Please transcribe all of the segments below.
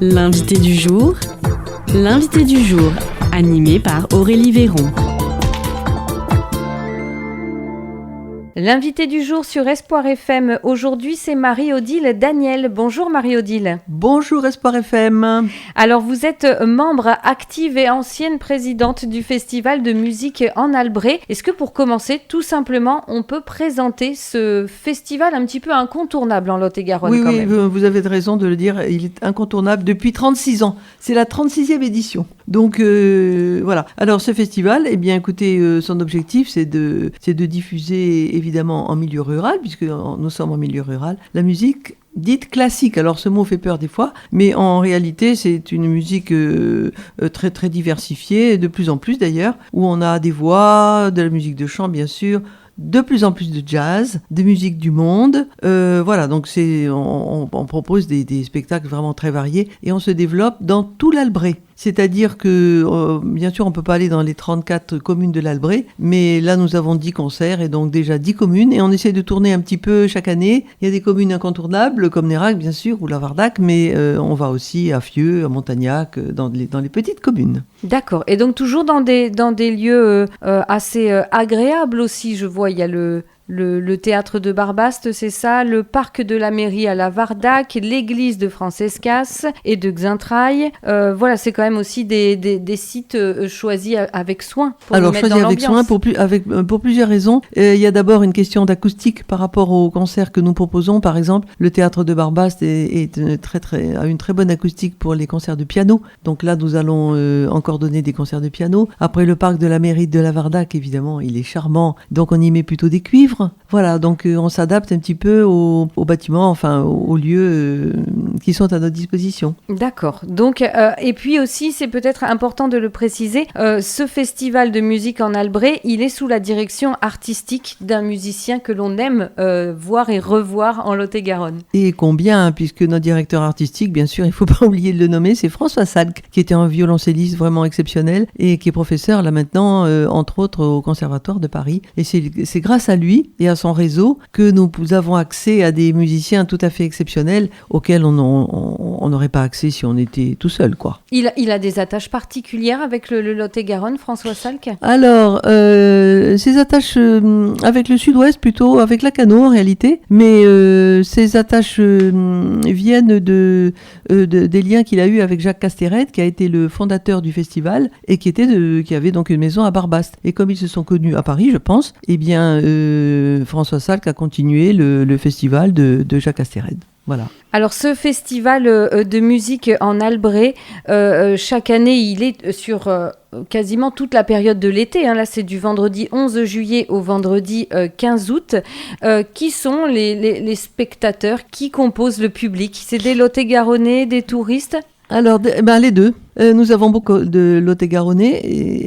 L'invité du jour, animé par Aurélie Véron. L'invité du jour sur Espoir FM, aujourd'hui c'est Marie-Odile Daniel. Bonjour Marie-Odile. Bonjour Espoir FM. Alors vous êtes membre active et ancienne présidente du Festival de musique en Albret. Est-ce que pour commencer, tout simplement, on peut présenter ce festival un petit peu incontournable en Lot-et-Garonne quand même? Oui, vous avez raison de le dire, il est incontournable depuis 36 ans. C'est la 36e édition. Donc voilà. Alors ce festival, eh bien écoutez, son objectif c'est de diffuser évidemment en milieu rural, puisque nous sommes en milieu rural, la musique dite classique. Alors ce mot fait peur des fois, mais en réalité c'est une musique très très diversifiée, de plus en plus d'ailleurs, où on a des voix, de la musique de chant bien sûr, de plus en plus de jazz, de musique du monde. Voilà, donc on propose des spectacles vraiment très variés et on se développe dans tout l'Albret. C'est-à-dire que, bien sûr, on ne peut pas aller dans les 34 communes de l'Albret, mais là, nous avons 10 concerts et donc déjà 10 communes. Et on essaie de tourner un petit peu chaque année. Il y a des communes incontournables, comme Nérac, bien sûr, ou la Vardac, mais on va aussi à Fieux, à Montagnac, dans les petites communes. D'accord. Et donc toujours dans des lieux assez agréables aussi, je vois. Il y a le théâtre de Barbaste, c'est ça, le parc de la mairie à la Vardac, l'église de Francescas et de Xaintrailles. Voilà, c'est quand même aussi des sites choisis avec soin pour nous mettre dans l'ambiance. Alors, choisis avec soin pour plusieurs raisons. Il y a d'abord une question d'acoustique par rapport aux concerts que nous proposons. Par exemple, le théâtre de Barbaste a une très bonne acoustique pour les concerts de piano. Donc là, nous allons encore donner des concerts de piano. Après, le parc de la mairie de la Vardac, évidemment, il est charmant. Donc on y met plutôt des cuivres. Voilà, donc on s'adapte un petit peu aux bâtiments, enfin aux lieux qui sont à notre disposition. D'accord. Donc, et puis aussi, c'est peut-être important de le préciser, ce festival de musique en Albret, il est sous la direction artistique d'un musicien que l'on aime voir et revoir en Lot-et-Garonne. Et combien, puisque notre directeur artistique, bien sûr, il ne faut pas oublier de le nommer, c'est François Salk, qui était un violoncelliste vraiment exceptionnel et qui est professeur là maintenant, entre autres, au Conservatoire de Paris. Et c'est grâce à lui et à son réseau que nous avons accès à des musiciens tout à fait exceptionnels auxquels on n'aurait pas accès si on était tout seul, quoi. Il a des attaches particulières avec le Lot-et-Garonne, François Salk? Alors, ses attaches avec le sud-ouest plutôt, avec Lacanau en réalité, mais ses attaches viennent des liens qu'il a eus avec Jacques Castered, qui a été le fondateur du festival et qui avait donc une maison à Barbaste. Et comme ils se sont connus à Paris, je pense, eh bien François Salk a continué le festival de Jacques Castered. Voilà. Alors ce festival de musique en Albret, chaque année il est sur quasiment toute la période de l'été, hein. Là c'est du vendredi 11 juillet au vendredi 15 août. Qui sont les spectateurs qui composent le public? C'est des Lot-et-Garonnais, des touristes? Alors, les deux. Nous avons beaucoup de Lot-et-Garonnais,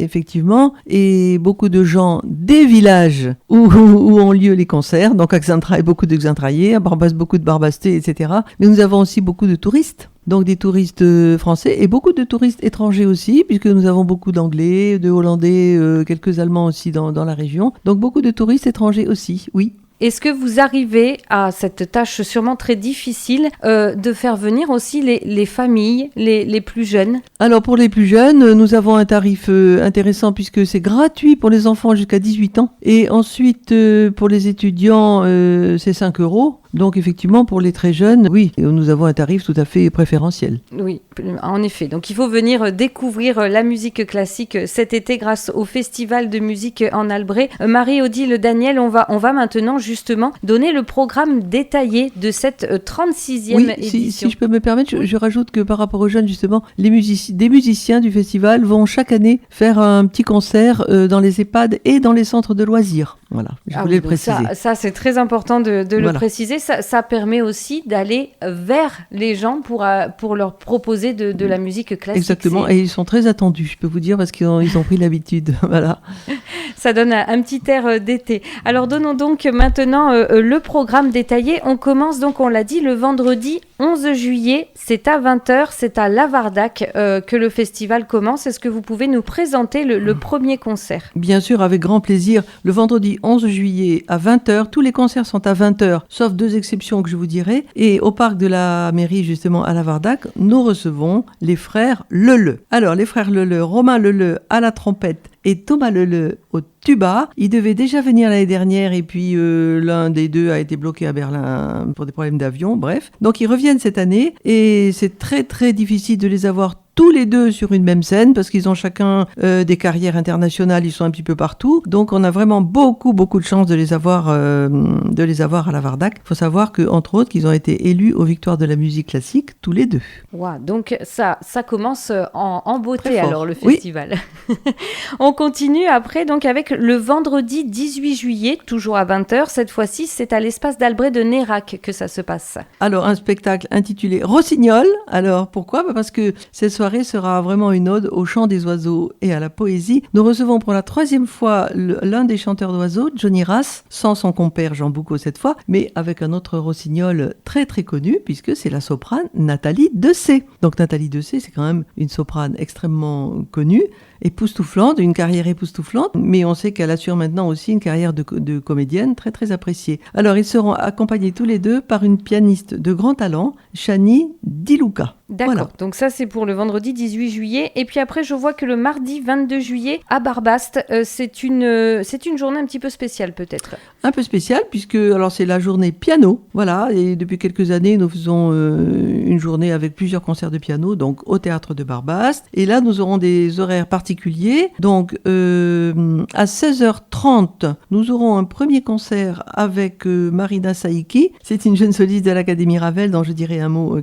effectivement, et beaucoup de gens des villages où ont lieu les concerts. Donc à Xaintrailles, beaucoup de Xaintraillais, à Barbaste, beaucoup de Barbastais, etc. Mais nous avons aussi beaucoup de touristes. Donc des touristes français et beaucoup de touristes étrangers aussi, puisque nous avons beaucoup d'Anglais, de Hollandais, quelques Allemands aussi dans la région. Donc beaucoup de touristes étrangers aussi, oui. Est-ce que vous arrivez à cette tâche sûrement très difficile de faire venir aussi les familles, les plus jeunes? Alors pour les plus jeunes, nous avons un tarif intéressant puisque c'est gratuit pour les enfants jusqu'à 18 ans. Et ensuite, pour les étudiants, c'est 5 €. Donc effectivement, pour les très jeunes, oui, nous avons un tarif tout à fait préférentiel. Oui, en effet. Donc il faut venir découvrir la musique classique cet été grâce au Festival de musique en Albret. Marie-Odile Daniel, on va maintenant justement donner le programme détaillé de cette 36e édition. Si je peux me permettre, je rajoute que par rapport aux jeunes, justement, des musiciens du festival vont chaque année faire un petit concert dans les EHPAD et dans les centres de loisirs. Voilà, je voulais le préciser. Ça, c'est très important de le préciser. Ça permet aussi d'aller vers les gens pour leur proposer de la musique classique. Exactement, et ils sont très attendus, je peux vous dire, parce qu'ils ont pris l'habitude. Voilà. Ça donne un petit air d'été. Alors donnons donc maintenant le programme détaillé. On commence donc, on l'a dit, le vendredi 11 juillet, c'est à 20h, c'est à Lavardac que le festival commence. Est-ce que vous pouvez nous présenter le premier concert ? Bien sûr, avec grand plaisir. Le vendredi 11 juillet à 20h, tous les concerts sont à 20h, sauf 2 exceptions que je vous dirai. Et au parc de la mairie, justement, à Lavardac, nous recevons les frères Leleu. Alors, les frères Leleu, Romain Leleu à la trompette et Thomas Leleu au tuba. Ils devaient déjà venir l'année dernière et puis l'un des deux a été bloqué à Berlin pour des problèmes d'avion, bref. Donc ils reviennent cette année et c'est très très difficile de les avoir tous les deux sur une même scène parce qu'ils ont chacun des carrières internationales, ils sont un petit peu partout. Donc on a vraiment beaucoup de chance de les avoir à Lavardac. Il faut savoir que entre autres qu'ils ont été élus aux Victoires de la musique classique tous les deux. Wow, donc ça commence en beauté Très fort. alors le festival. Oui. On continue après donc avec le vendredi 18 juillet, toujours à 20h. Cette fois-ci, c'est à l'espace d'Albret de Nérac que ça se passe. Alors un spectacle intitulé Rossignol. Alors pourquoi ? Parce que cette soirée sera vraiment une ode au chant des oiseaux et à la poésie. Nous recevons pour la 3e fois l'un des chanteurs d'oiseaux, Johnny Rass, sans son compère Jean Boucaud cette fois, mais avec un autre rossignol très très connu, puisque c'est la soprane Nathalie Dessay. Donc Nathalie Dessay, c'est quand même une soprane extrêmement connue, époustouflante, une carrière époustouflante, mais on sait qu'elle assure maintenant aussi une carrière de comédienne très très appréciée. Alors ils seront accompagnés tous les deux par une pianiste de grand talent, Shani Diluca. D'accord, Voilà. donc ça c'est pour le vendredi 18 juillet. Et puis après je vois que le mardi 22 juillet à Barbaste, c'est une journée un petit peu spéciale peut-être. Un peu spéciale puisque alors c'est la journée piano, voilà, et depuis quelques années nous faisons une journée avec plusieurs concerts de piano, donc au théâtre de Barbaste. Et là nous aurons des horaires particuliers, donc à 16h30 nous aurons un premier concert avec Marina Saïki, c'est une jeune soliste de l'Académie Ravel dont je dirai un mot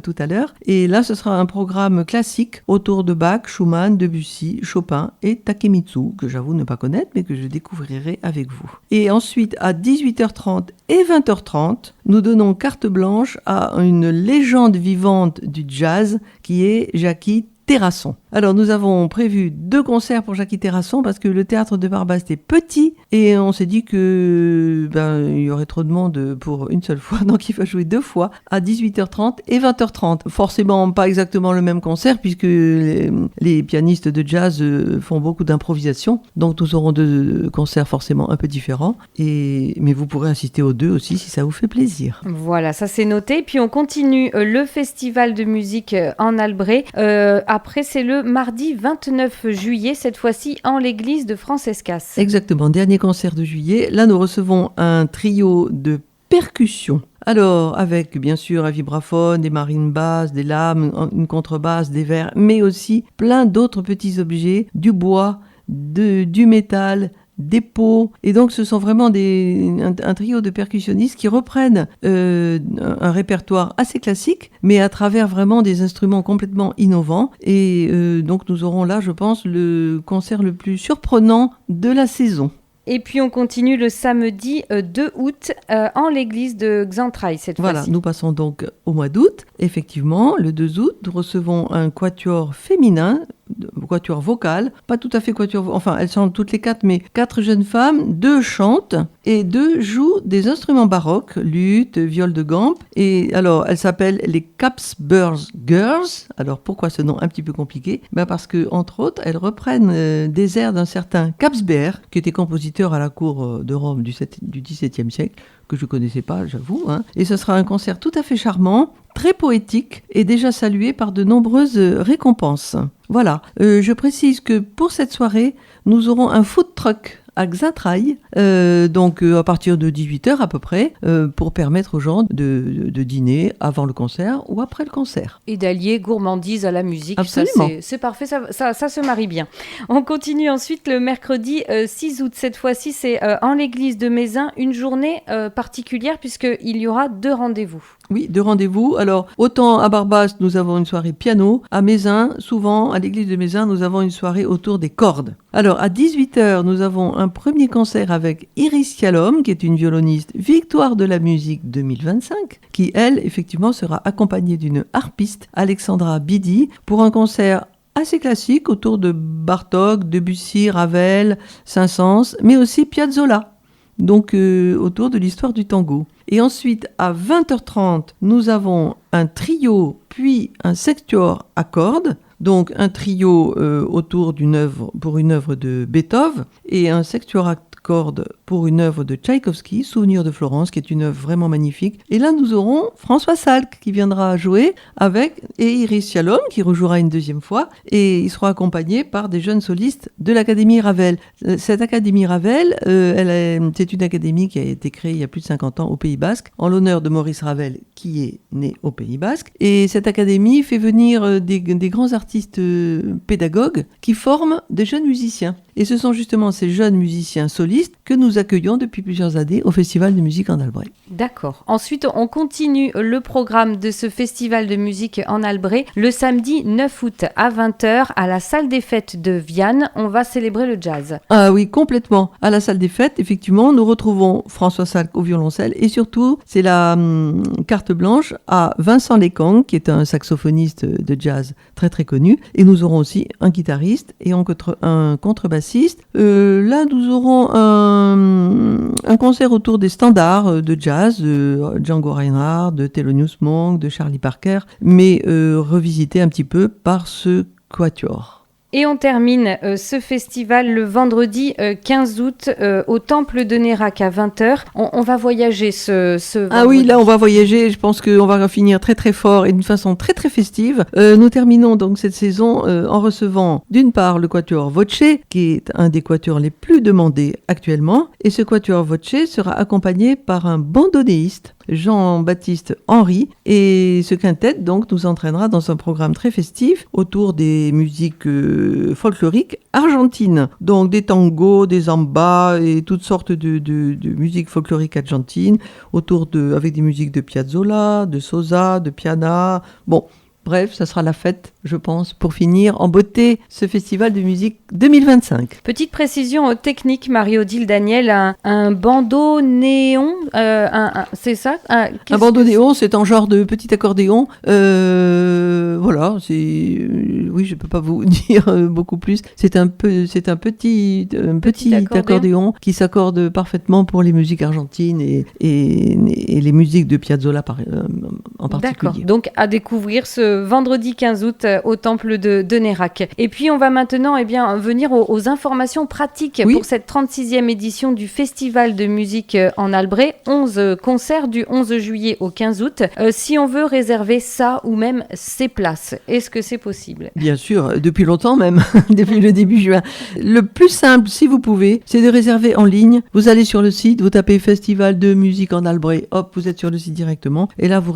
tout à l'heure. Et là, ce sera un programme classique autour de Bach, Schumann, Debussy, Chopin et Takemitsu, que j'avoue ne pas connaître, mais que je découvrirai avec vous. Et ensuite, à 18h30 et 20h30, nous donnons carte blanche à une légende vivante du jazz qui est Jackie Terrasson. Alors nous avons prévu 2 concerts pour Jackie Terrasson parce que le théâtre de Barbaste est petit et on s'est dit que il y aurait trop de monde pour une seule fois, donc il faut jouer 2 fois à 18h30 et 20h30. Forcément pas exactement le même concert puisque les pianistes de jazz font beaucoup d'improvisation, donc nous aurons 2 concerts forcément un peu différents, mais vous pourrez assister aux 2 aussi si ça vous fait plaisir. Voilà, ça c'est noté. Puis on continue le festival de musique en Albret. Après, c'est le mardi 29 juillet, cette fois-ci en l'église de Francescas. Exactement, dernier concert de juillet. Là, nous recevons un trio de percussions. Alors, avec bien sûr un vibraphone, des marines basses, des lames, une contrebasse, des verres, mais aussi plein d'autres petits objets, du bois, du métal, des pots, et donc ce sont vraiment un trio de percussionnistes qui reprennent un répertoire assez classique, mais à travers vraiment des instruments complètement innovants, et donc nous aurons là, je pense, le concert le plus surprenant de la saison. Et puis on continue le samedi 2 août en l'église de Xantrailles cette fois-ci. Voilà, nous passons donc au mois d'août. Effectivement, le 2 août, nous recevons un quatuor féminin, quatuor vocal, pas tout à fait quatuor, enfin elles chantent toutes les 4, mais 4 jeunes femmes, 2 chantent et 2 jouent des instruments baroques, luth, viol de gambe. Et alors elles s'appellent les Capsburg Girls. Alors pourquoi ce nom un petit peu compliqué ? Parce que entre autres elles reprennent des airs d'un certain Capsberg, qui était compositeur à la cour de Rome du XVIIe siècle, que je ne connaissais pas, j'avoue. Et ce sera un concert tout à fait charmant, très poétique et déjà salué par de nombreuses récompenses. Voilà, je précise que pour cette soirée, nous aurons un food truck à Xatrailles, donc à partir de 18h à peu près, pour permettre aux gens de dîner avant le concert ou après le concert. Et d'allier gourmandise à la musique. Absolument. Ça, c'est parfait, ça se marie bien. On continue ensuite le mercredi 6 août. Cette fois-ci, c'est en l'église de Mézin, une journée particulière puisqu'il y aura 2 rendez-vous. Oui, 2 rendez-vous. Alors, autant à Barbaste, nous avons une soirée piano. À Mézin, souvent, à l'église de Mézin, nous avons une soirée autour des cordes. Alors, à 18h, nous avons un premier concert avec Iris Yalom, qui est une violoniste Victoire de la musique 2025, qui, elle, effectivement, sera accompagnée d'une harpiste, Alexandra Bidi, pour un concert assez classique autour de Bartók, Debussy, Ravel, Saint-Saëns, mais aussi Piazzolla. donc autour de l'histoire du tango. Et ensuite, à 20h30, nous avons un trio, puis un sextuor à cordes. Donc un trio autour pour une œuvre de Beethoven et un sextuor à cordes pour une œuvre de Tchaïkovski, Souvenir de Florence, qui est une œuvre vraiment magnifique. Et là, nous aurons François Salk qui viendra jouer et Iris Shalom qui rejouera une deuxième fois. Et il sera accompagné par des jeunes solistes de l'Académie Ravel. Cette Académie Ravel, c'est une académie qui a été créée il y a plus de 50 ans au Pays Basque, en l'honneur de Maurice Ravel, qui est né au Pays Basque. Et cette académie fait venir des grands artistes pédagogues qui forment des jeunes musiciens. Et ce sont justement ces jeunes musiciens solistes que nous accueillons depuis plusieurs années au Festival de musique en Albret. D'accord. Ensuite, on continue le programme de ce Festival de musique en Albret. Le samedi 9 août à 20h, à la salle des fêtes de Vianne, on va célébrer le jazz. Ah oui, complètement. À la salle des fêtes, effectivement, nous retrouvons François Salk au violoncelle et surtout, c'est la carte blanche à Vincent Lekang, qui est un saxophoniste de jazz très très connu. Et nous aurons aussi un guitariste et un contrebassiste. Là, nous aurons un concert autour des standards de jazz, de Django Reinhardt, de Thelonious Monk, de Charlie Parker, mais revisité un petit peu par ce quatuor. Et on termine ce festival le vendredi 15 août au Temple de Nérac à 20h. On va voyager ce vendredi. Ah oui, là on va voyager, je pense qu'on va finir très très fort et d'une façon très très festive. Nous terminons donc cette saison en recevant d'une part le quatuor Voce, qui est un des quatuors les plus demandés actuellement. Et ce quatuor Voce sera accompagné par un bandonéiste, Jean-Baptiste Henry, et ce quintet donc nous entraînera dans un programme très festif autour des musiques folkloriques argentines, donc des tangos, des zambas et toutes sortes de musiques folkloriques argentines avec des musiques de Piazzolla, de Sosa, de Piana. Bon, bref, ça sera la fête, je pense, pour finir en beauté ce festival de musique 2025. Petite précision technique, Marie-Odile Daniel, un bandeau néon, c'est ça un bandeau néon, c'est un genre de petit accordéon. Voilà, oui, je peux pas vous dire beaucoup plus. C'est un petit accordéon qui s'accorde parfaitement pour les musiques argentines et les musiques de Piazzolla en particulier. D'accord, donc à découvrir ce vendredi 15 août au Temple de Nérac. Et puis on va maintenant venir aux informations pratiques pour cette 36e édition du Festival de musique en Albret. 11 concerts du 11 juillet au 15 août. Si on veut réserver ça ou même ses places, est-ce que c'est possible ? Bien sûr, depuis longtemps même, depuis le début juin. Le plus simple, si vous pouvez, c'est de réserver en ligne. Vous allez sur le site, vous tapez Festival de musique en Albret, hop, vous êtes sur le site directement. Et là, vous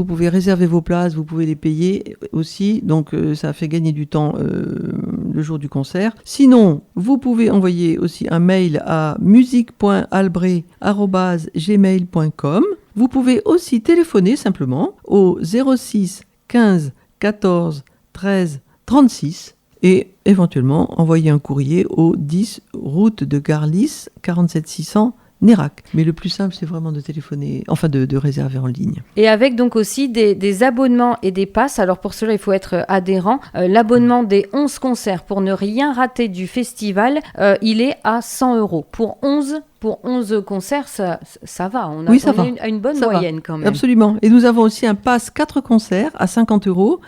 pouvez réserver vos places, vous pouvez les payer aussi. Donc, ça fait gagner du temps le jour du concert. Sinon, vous pouvez envoyer aussi un mail à musique.albret@gmail.com. Vous pouvez aussi téléphoner simplement au 06 15 14 13 36 et éventuellement envoyer un courrier au 10 route de Garlis 47 600 Nérac. Mais le plus simple, c'est vraiment de téléphoner, enfin de réserver en ligne. Et avec donc aussi des abonnements et des passes. Alors pour cela, il faut être adhérent. L'abonnement des 11 concerts pour ne rien rater du festival, il est à 100 €. Pour 11 concerts, ça va. On a une bonne moyenne quand même. Absolument. Et nous avons aussi un pass 4 concerts à 50 €.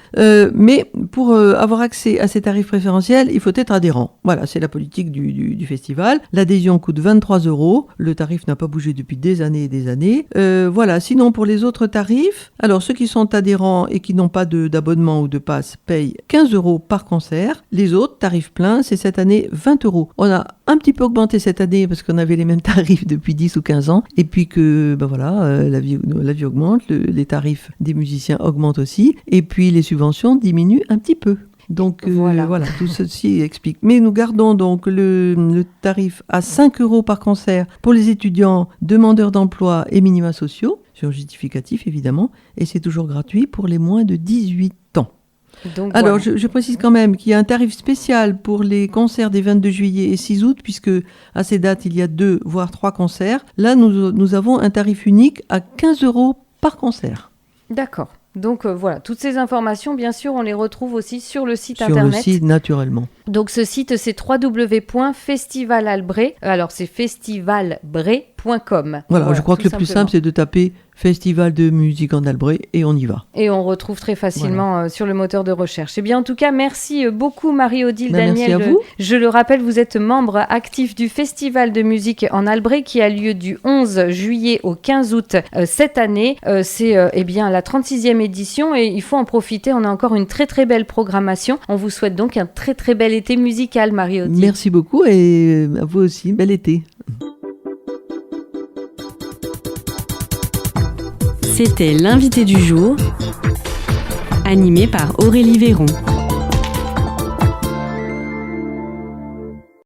Mais pour avoir accès à ces tarifs préférentiels, il faut être adhérent. Voilà, c'est la politique du festival. L'adhésion coûte 23 €. Le tarif n'a pas bougé depuis des années et des années. Voilà. Sinon, pour les autres tarifs, alors ceux qui sont adhérents et qui n'ont pas d'abonnement ou de pass payent 15 € par concert. Les autres, tarifs pleins, c'est cette année 20 €. On a un petit peu augmenté cette année parce qu'on avait les mêmes tarifs depuis 10 ou 15 ans et puis que la vie augmente, les tarifs des musiciens augmentent aussi et puis les subventions diminuent un petit peu. Donc voilà, tout ceci explique. Mais nous gardons donc le tarif à 5 € par concert pour les étudiants, demandeurs d'emploi et minima sociaux, sur justificatif évidemment, et c'est toujours gratuit pour les moins de 18 ans. Donc, alors, voilà. je précise quand même qu'il y a un tarif spécial pour les concerts des 22 juillet et 6 août, puisque à ces dates, il y a 2, voire 3 concerts. Là, nous avons un tarif unique à 15 € par concert. D'accord. Donc voilà, toutes ces informations, bien sûr, on les retrouve aussi sur le site Sur internet. le site, naturellement. Donc ce site, c'est www.festivalalbret. Alors c'est festivalbret.com. Voilà, je crois que tout le plus simplement. simple, c'est de taper Festival de musique en Albret et on y va. Et on retrouve très facilement sur le moteur de recherche. Eh bien, en tout cas, merci beaucoup Marie-Odile Daniel. Merci à vous. Je le rappelle, vous êtes membre actif du Festival de musique en Albret qui a lieu du 11 juillet au 15 août cette année. C'est bien la 36e édition et il faut en profiter. On a encore une très très belle programmation. On vous souhaite donc un très très bel été musical, Marie-Odile. Merci beaucoup et à vous aussi, bel été. C'était l'invité du jour, animé par Aurélie Véron.